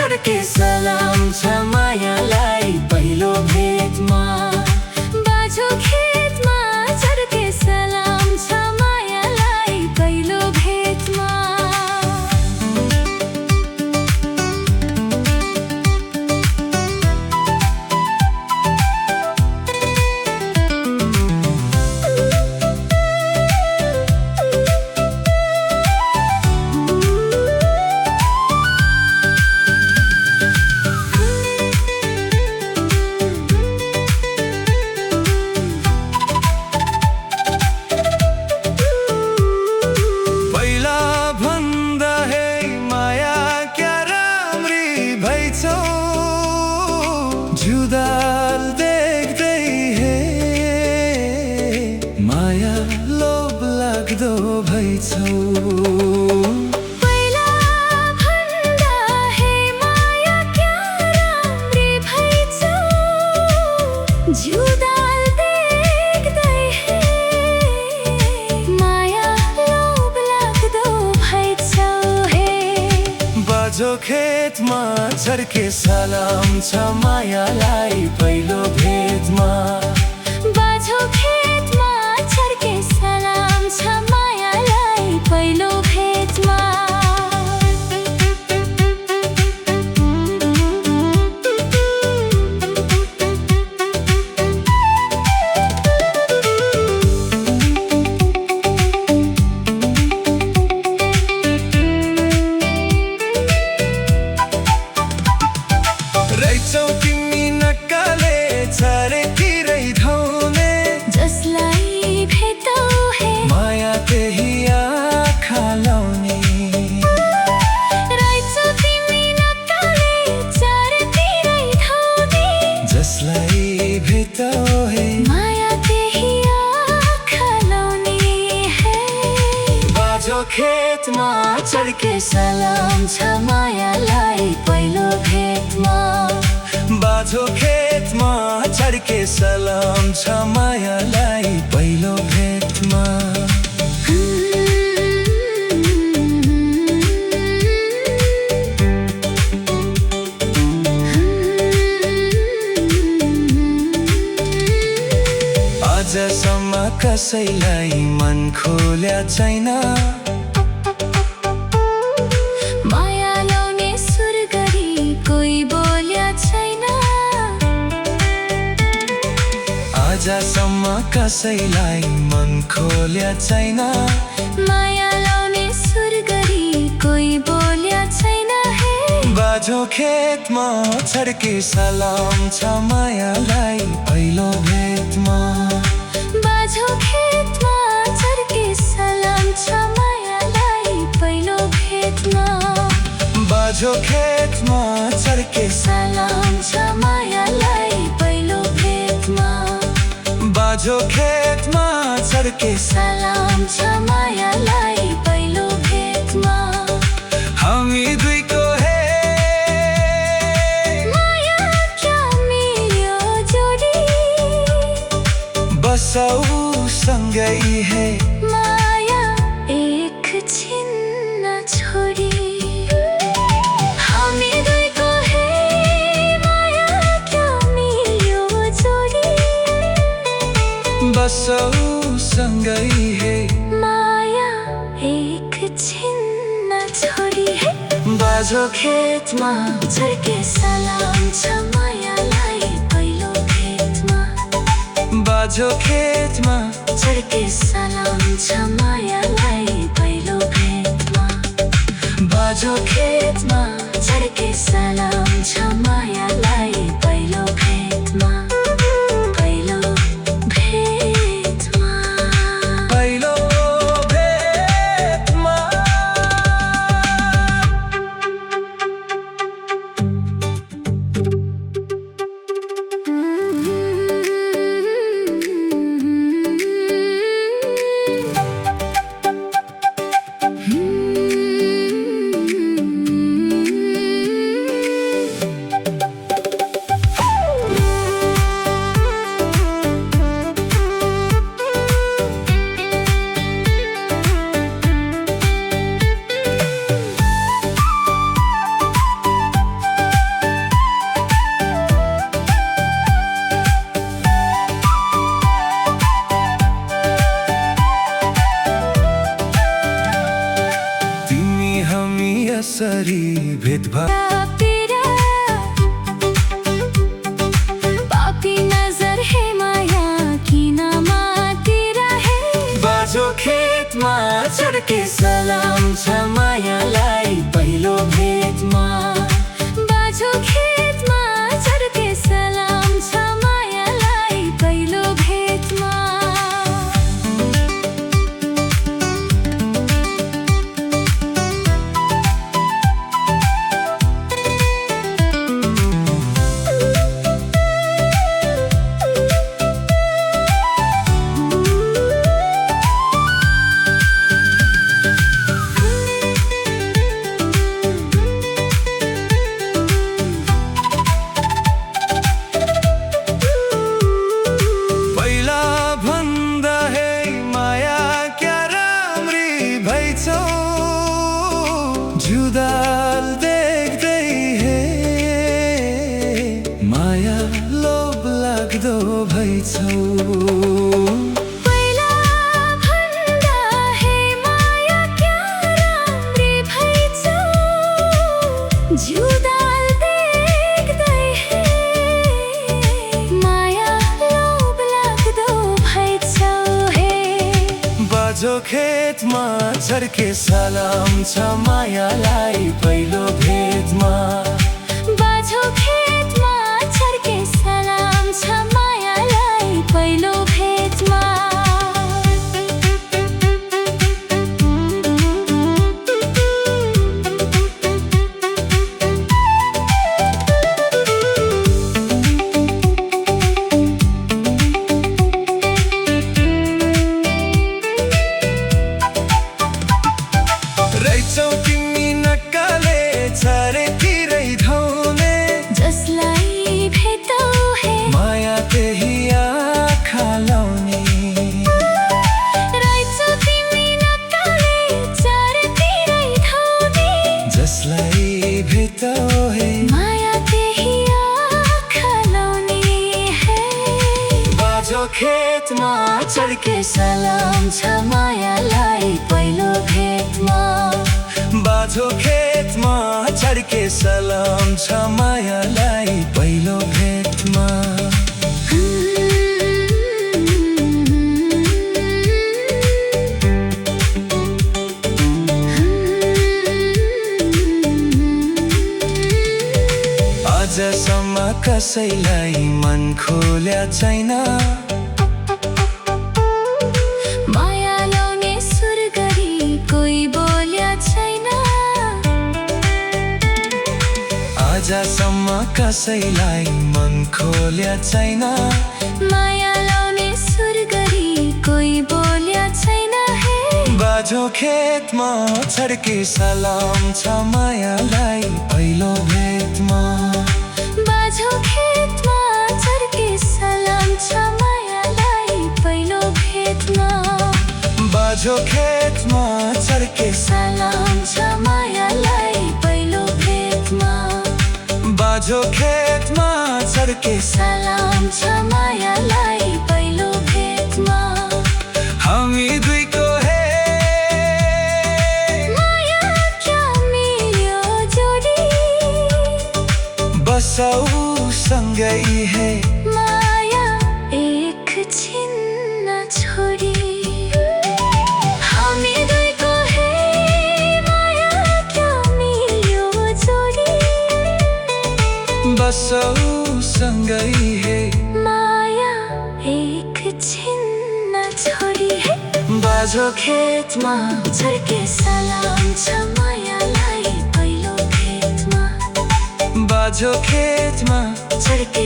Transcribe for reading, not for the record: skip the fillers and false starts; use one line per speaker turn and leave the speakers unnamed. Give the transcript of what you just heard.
छड्के सलाम छ मायालाई पहिलो भेटमा।
बाझो खेतमा छड्के सलाम छ मायालाई पहिलो भेटमा।
जुदाल देख्दै हे माया लोभ लाग्दो भइछौ।
पहिला भन्दा हे माया क्या राम्री भइछौ। जुदाल देख्दै हे माया लोभ लाग्दो भइछौ हे।
बाझो खेतमा छड्के सलाम छ मायालाई पहिलो भेटमा।
बाझो खेतमा छड्के सलाम छ मायालाई पहिलो भेटमा।
रहेछौ तिमी नक्काले चारैतिरै धाउने।
जसलाई भेटौ हे
माया त्यही आँखा लाउने।
रहेछौ तिमी नक्काले चारैतिरै धाउने।
जसलाई भेटौ हे
माया त्यही आँखा लाउने हे।
बाझो खेतमा छड्के सलाम छ मायालाई पहिलो भेटमा। बाझो खेतमा छड्के सलाम छ मायालाई पहिलो भेटमा। आजसम्म कसैलाई मन खोल्या छैन।
माया लाउने सुर गरी कोही बोल्या छैन।
आजसम्म कसैलाई मन खोल्या छैन।
माया लाउने सुर गरी कोही बोल्या छैन हे।
बाझो खेतमा छड्के सलाम छ मायालाई पहिलो भेटमा।
बाझो खेतमा छड्के सलाम छ मायालाई पहिलो भेटमा।
बाझो खेतमा छड्के
सलाम छ मायालाई पहिलो भेटमा।
बाझो खेतमा छड्के
सलाम छ मायालाई पहिलो भेटमा।
हामी दुईको हे
माया क्या मिल्यो जोडी।
बसौ सँगै हे
माया एकछिन नछोडी। हामी दुईको हे माया क्या मिल्यो जोडी।
बसौ सँगै हे
माया एकछिन नछोडी हे।
बाझो
खेतमा छड्के सलाम छ मायालाई पहिलो भेटमा।
बाझो खेतमा
छड्के सलाम छ मायालाई पहिलो भेटमा।
बाझो
खेतमा छड्के सलाम छ मायालाई पहिलो भेटमा। पहिलो भेटमा।
पहिलो भेटमा। कसरी भेदभाव
तेरा पापी नजर है माया की नामा तेरा है
बाजो खेतमा चढके सलाम छ मायालाई पहिलो भेटमा
बाजो खेतमा चढके सलाम छ मायालाई पहिलो भेटमा
जुदाल देख्दै हे माया लोभ लाग्दो भइछौ
पहिला भन्दा हे माया क्या राम्री भइछौ जुदाल देख्दै हे माया लोभ लाग्दो भइछौ हे
बाजो खेतमा छड्के सलाम छ मायालाई पहिलो भेटमा
बाजो खेतमा छड्के सलाम छ मायालाई पहिलो भेटमा
रहेछौ तिमी नक्काले चारैतिरै धाउने
जसलाई भेटौ हे
माया त्यही आँखा लाउने
रहेछौ तिमी नक्काले चारैतिरै धाउने
जसलाई भेटौ हे
माया त्यही आँखा लाउने हे
बाजो खेतमा
चढके सलाम छ मायालाई पहिलो भेटमा
बाजो खेतमा छड्के सलाम छ मायालाई पहिलो भेटमा आजसम्म कसैलाई मन खोल्या छैन
माया लाउने सुर गरी कोही बोल्या छैन
आजसम्म कसैलाई मन खोल्या छैन
माया लाउने सुर गरी कोही बोल्या छैन हे
बाजो खेतमा छड्के सलाम छ मायालाई पहिलो भेटमा
बाजो खेतमा छड्के सलाम छ मायालाई पहिलो भेटमा
बाजो खेतमा छड्के
सलाम छ मायालाई पहिलो भेटमा
बाजो खेतमा छड्के
सलाम छ मायालाई पहिलो भेटमा
हामी दुईको हे
माया क्या मिल्यो जोडी
बसौ सँगै हे
माया एक छिन्न छोडी हामी दुईको हे माया क्या मिल्यो जोडी
बसौ सँगै हे
माया एक छिन्न छोडी हे बाजो खेतमा छड्के सलाम छ मायालाई पहिलो भेटमा
बाजो खेतमा
छड्के